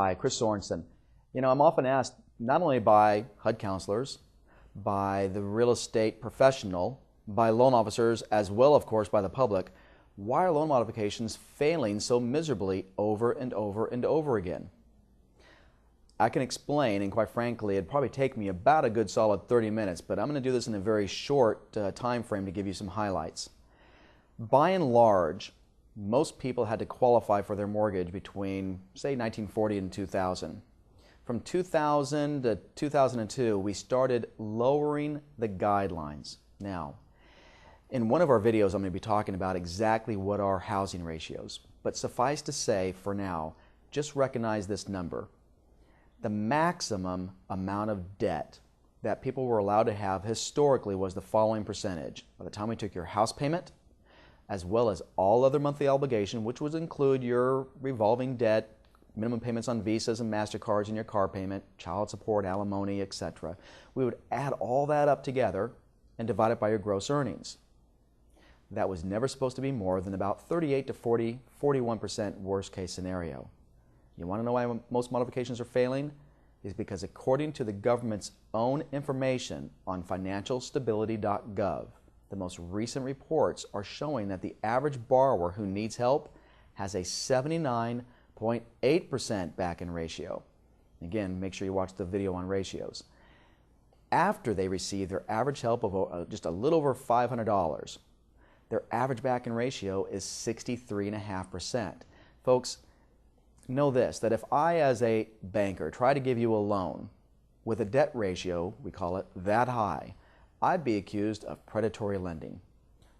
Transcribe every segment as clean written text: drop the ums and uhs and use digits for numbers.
Hi, Chris Sorensen. I'm often asked, not only by HUD counselors, by the real estate professional, by loan officers, as well, of course, by the public, why are loan modifications failing so miserably over and over and over again? I can explain, and quite frankly, it'd probably take me about a good solid 30 minutes, but I'm going to do this in a very short time frame to give you some highlights. By and large, most people had to qualify for their mortgage between, say, 1940 and 2000. From 2000 to 2002, we started lowering the guidelines. Now, in one of our videos, I'm going to be talking about exactly what are housing ratios. But suffice to say, for now, just recognize this number. The maximum amount of debt that people were allowed to have historically was the following percentage. By the time we took your house payment, as well as all other monthly obligation, which would include your revolving debt, minimum payments on Visas and MasterCards and your car payment, child support, alimony, etc. We would add all that up together and divide it by your gross earnings. That was never supposed to be more than about 38 to 41% worst case scenario. You want to know why most modifications are failing? Is because according to the government's own information on financialstability.gov, the most recent reports are showing that the average borrower who needs help has a 79.8% back-in ratio. Again, make sure you watch the video on ratios. After they receive their average help of just a little over $500, their average back-in ratio is 63.5%. Folks, know this, that if I as a banker try to give you a loan with a debt ratio, we call it, that high, I'd be accused of predatory lending.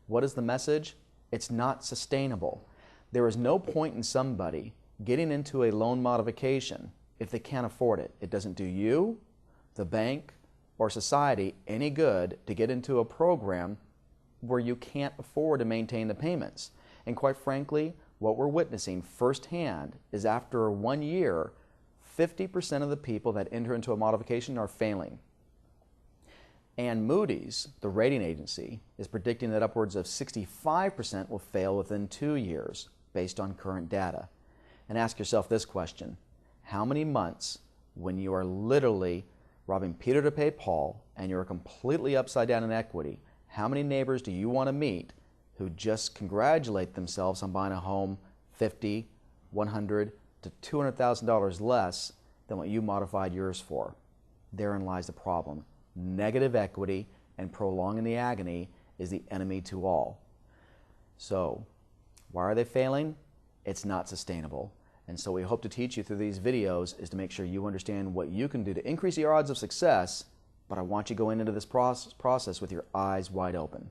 What is the message? It's not sustainable. There is no point in somebody getting into a loan modification if they can't afford it. It doesn't do you, the bank, or society any good to get into a program where you can't afford to maintain the payments. And quite frankly, what we're witnessing firsthand is after 1 year, 50% of the people that enter into a modification are failing. And Moody's, the rating agency, is predicting that upwards of 65% will fail within 2 years based on current data. And ask yourself this question: how many months, when you are literally robbing Peter to pay Paul and you're completely upside down in equity, how many neighbors do you want to meet who just congratulate themselves on buying a home $50,000, $100,000 to $200,000 less than what you modified yours for? Therein lies the problem. Negative equity and prolonging the agony is the enemy to all. So, why are they failing? It's not sustainable. And so we hope to teach you through these videos is to make sure you understand what you can do to increase your odds of success, but I want you going into this process with your eyes wide open.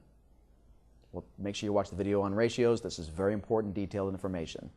Well, make sure you watch the video on ratios. This is very important, detailed information.